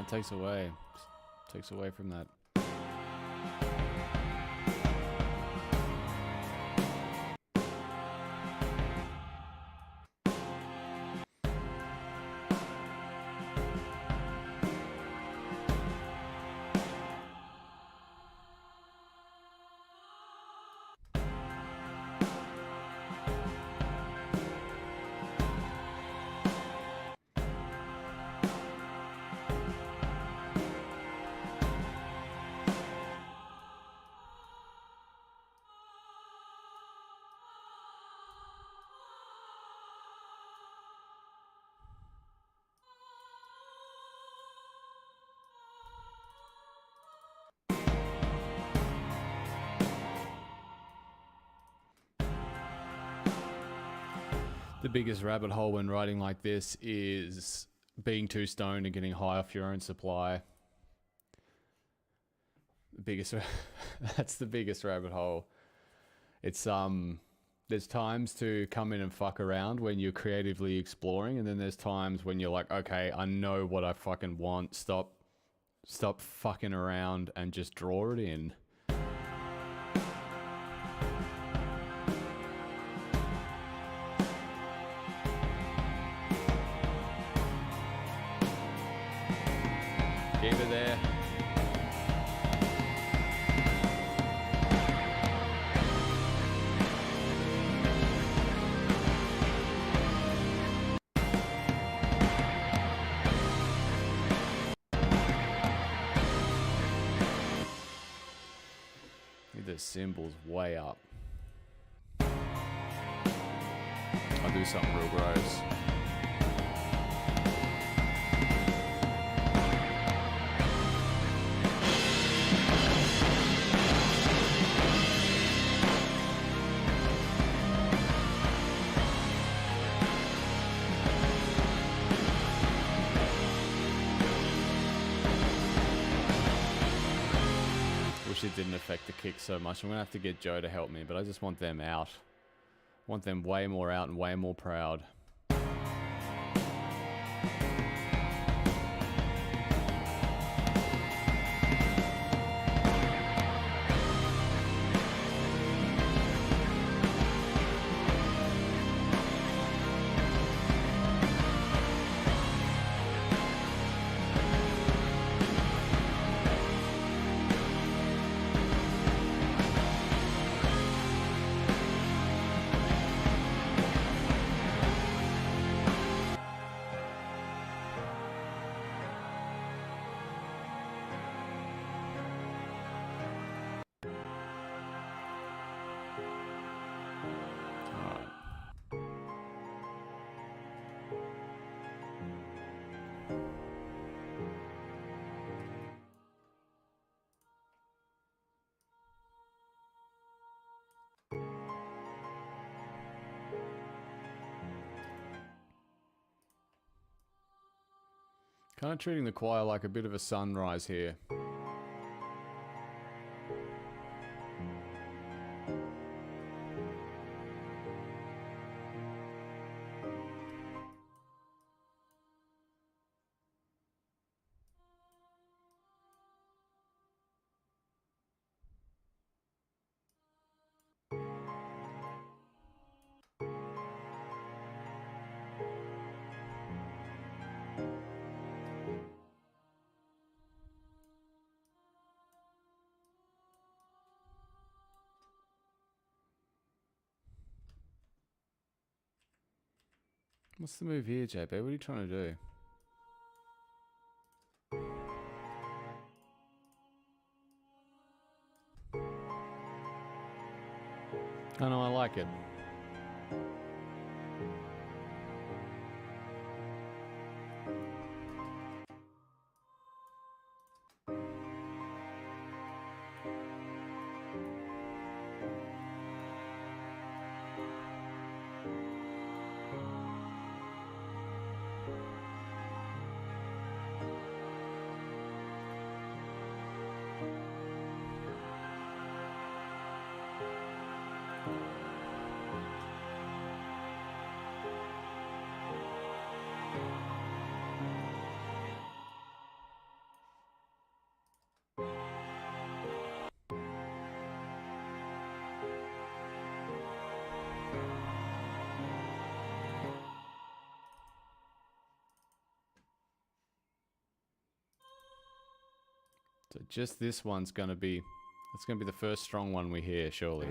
it takes away. Takes away from that. The biggest rabbit hole when writing like this is being too stoned and getting high off your own supply. The biggest, that's the biggest rabbit hole. It's there's times to come in and fuck around when you're creatively exploring, and then there's times when you're like, okay, I know what I fucking want. Stop fucking around and just draw it in. Keep it there. Need the cymbals way up. I'll do something real gross. It didn't affect the kick so much. I'm gonna have to get Joe to help me, but I just want them out. I want them way more out and way more proud. Kind of treating the choir like a bit of a sunrise here. What's the move here, JB? What are you trying to do? Oh no, I like it. So just this one's gonna be, it's gonna be the first strong one we hear, surely.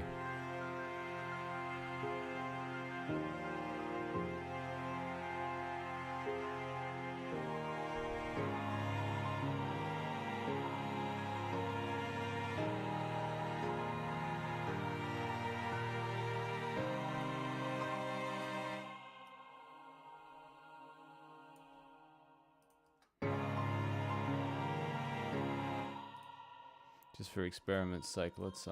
Just for experiment's sake, let's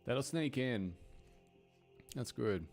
that'll sneak in. That's good.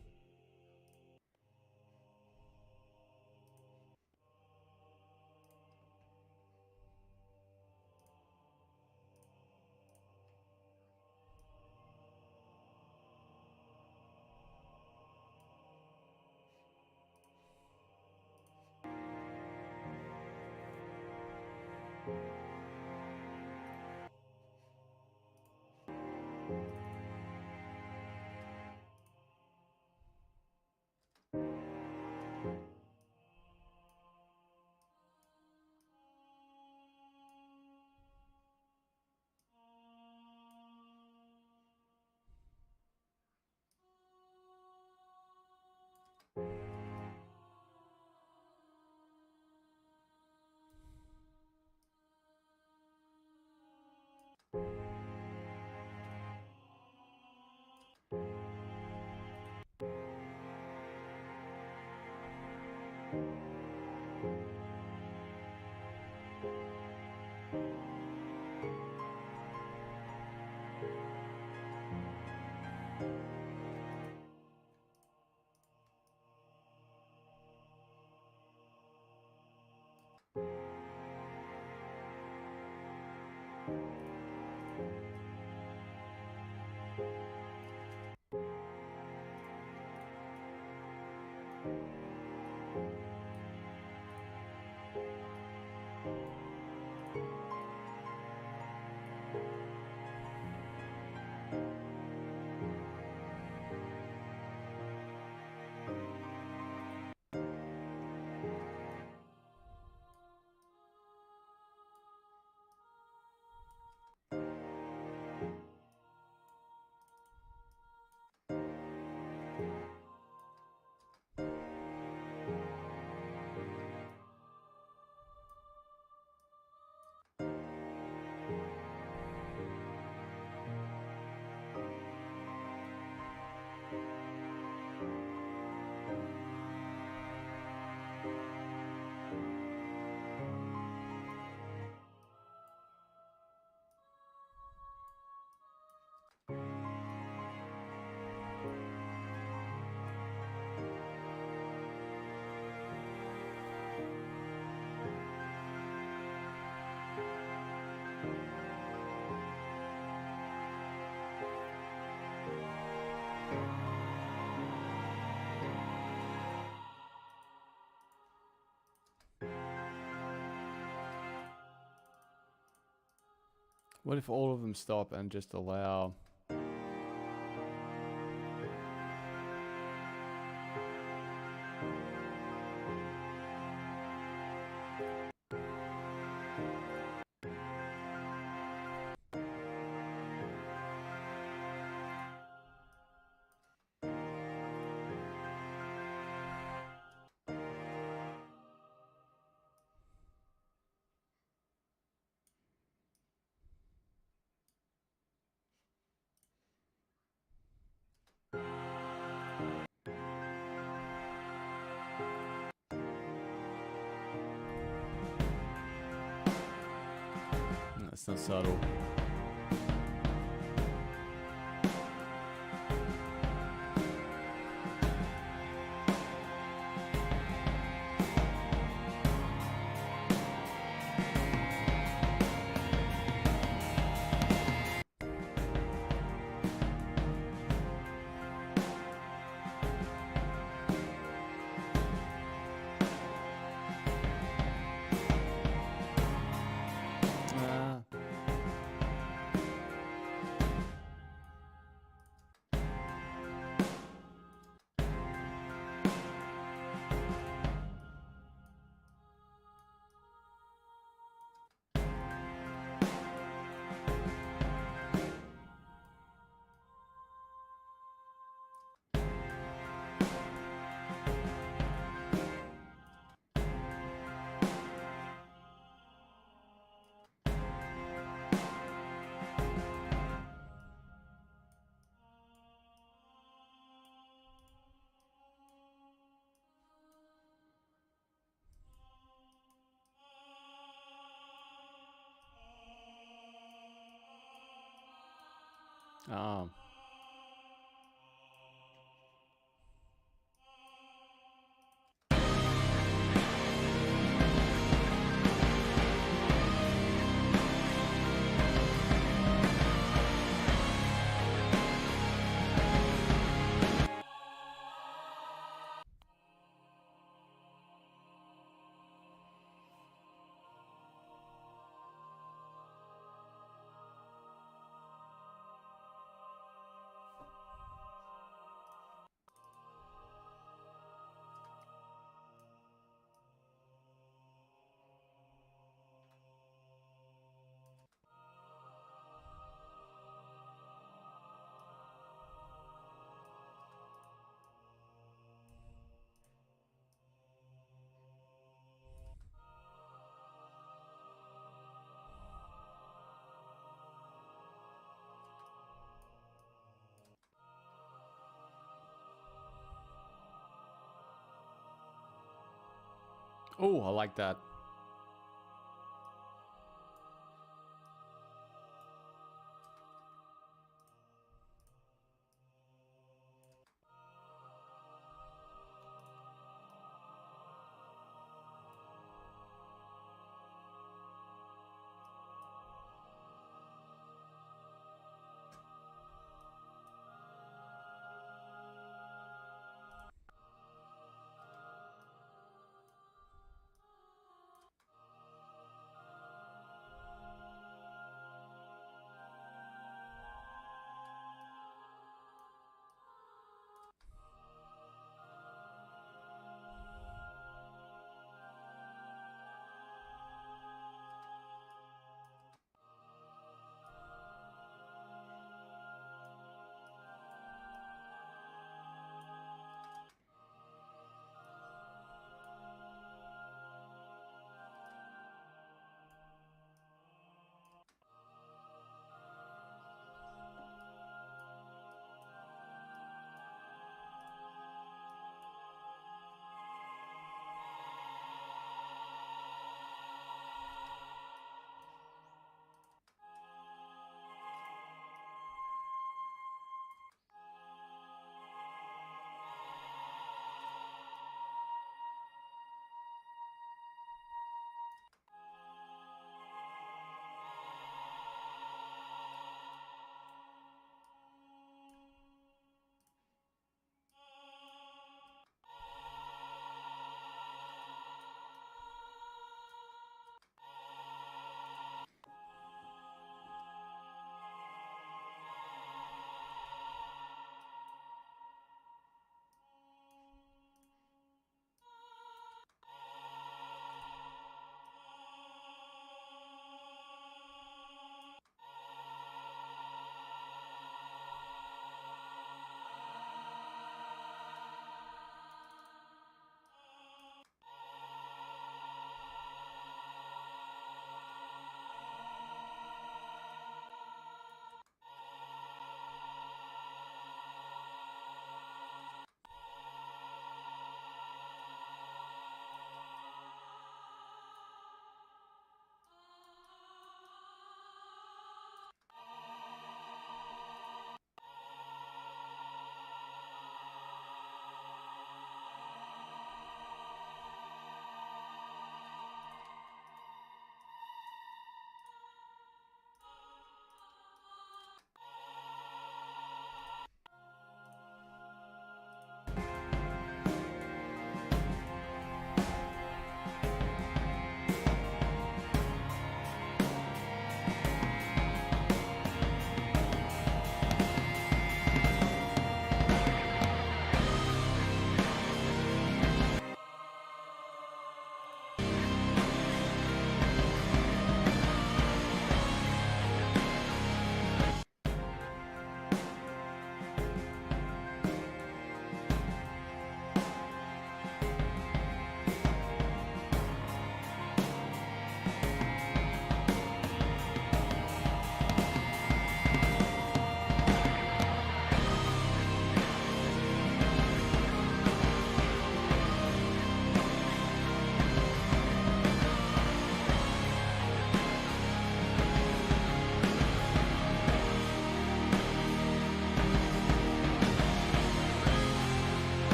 What if all of them stop and just allow... That's not subtle. Ah. Oh, I like that.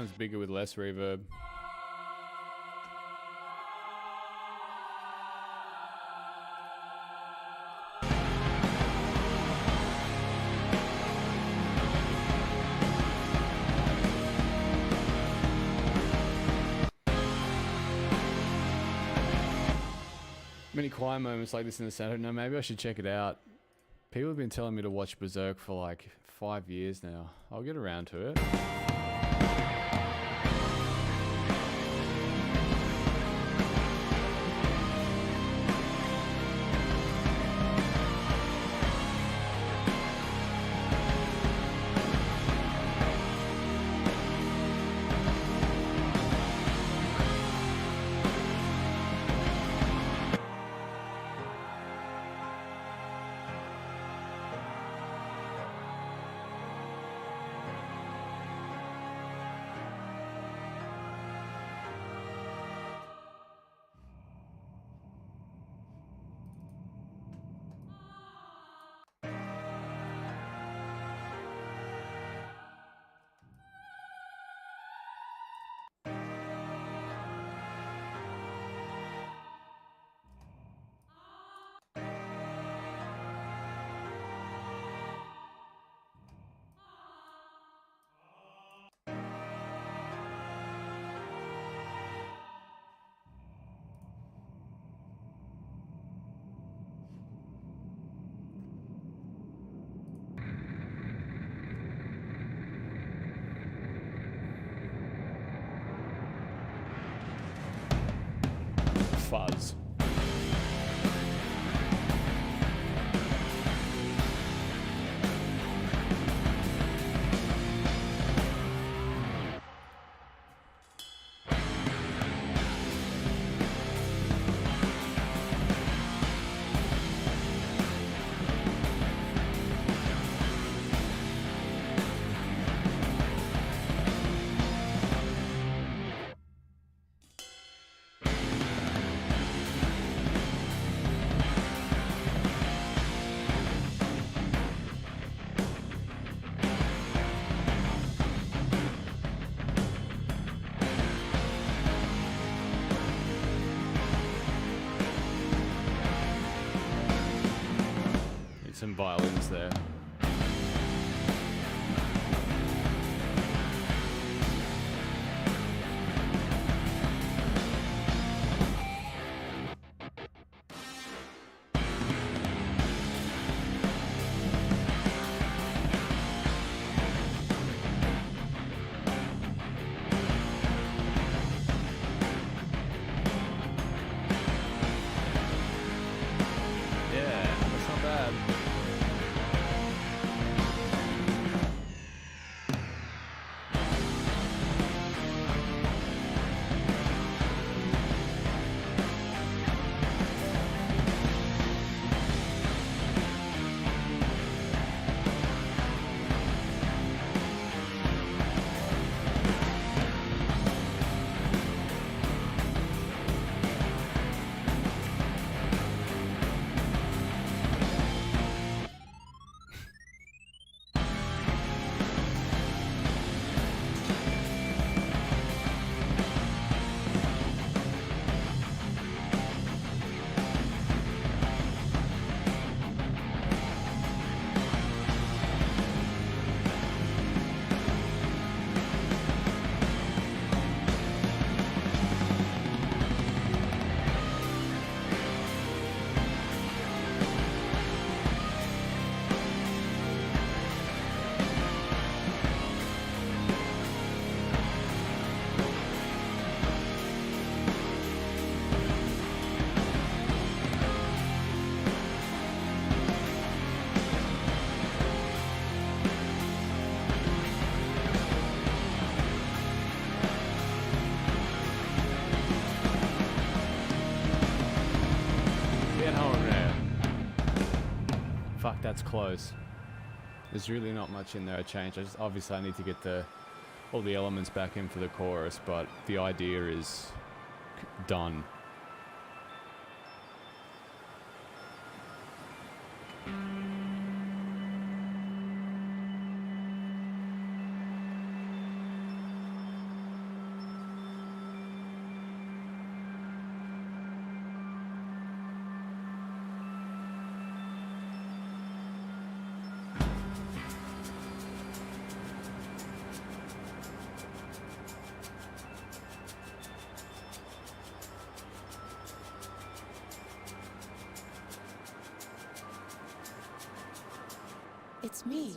Sounds bigger with less reverb. Many quiet moments like this in the center. No, maybe I should check it out. People have been telling me to watch Berserk for like 5 years now. I'll get around to it. Fuzz. Some violins there. Yeah, that's not bad. Fuck, that's close. There's really not much in there I changed. Obviously I need to get all the elements back in for the chorus, but the idea is done. It's me.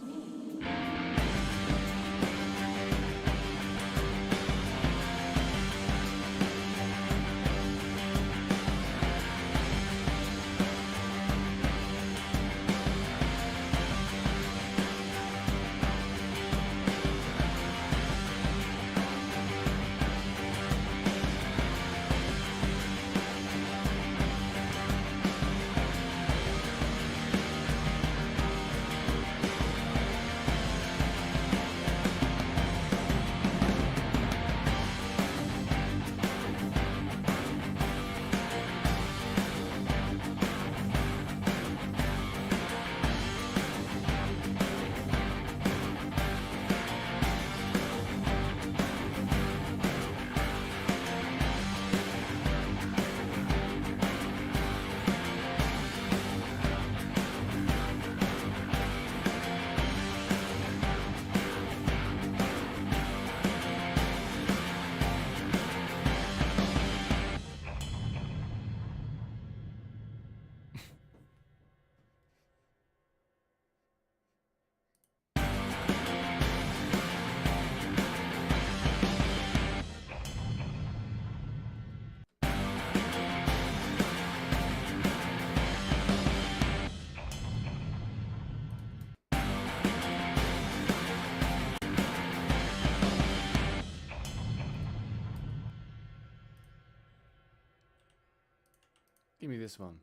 Give me this one.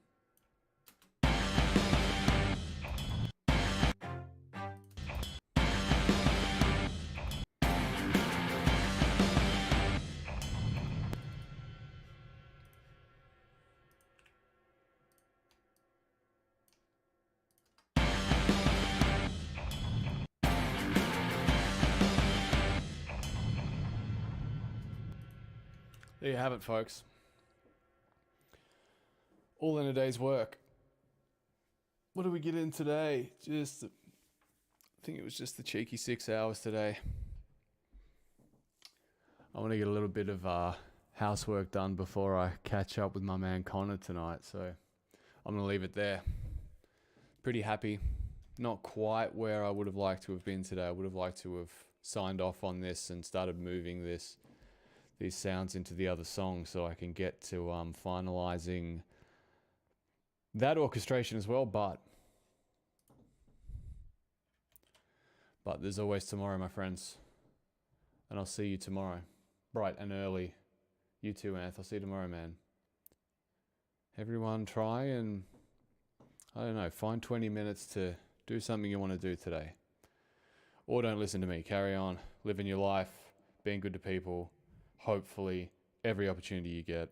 There you have it, folks. All in a day's work. What did we get in today? I think it was just the cheeky 6 hours today. I want to get a little bit of housework done before I catch up with my man Connor tonight, so I'm going to leave it there. Pretty happy. Not quite where I would have liked to have been today. I would have liked to have signed off on this and started moving these sounds into the other song so I can get to finalizing that orchestration as well, but there's always tomorrow, my friends. And I'll see you tomorrow, bright and early. You too, Anth. I'll see you tomorrow, man. Everyone try and, I don't know, find 20 minutes to do something you want to do today. Or don't listen to me. Carry on. Living your life, being good to people. Hopefully, every opportunity you get.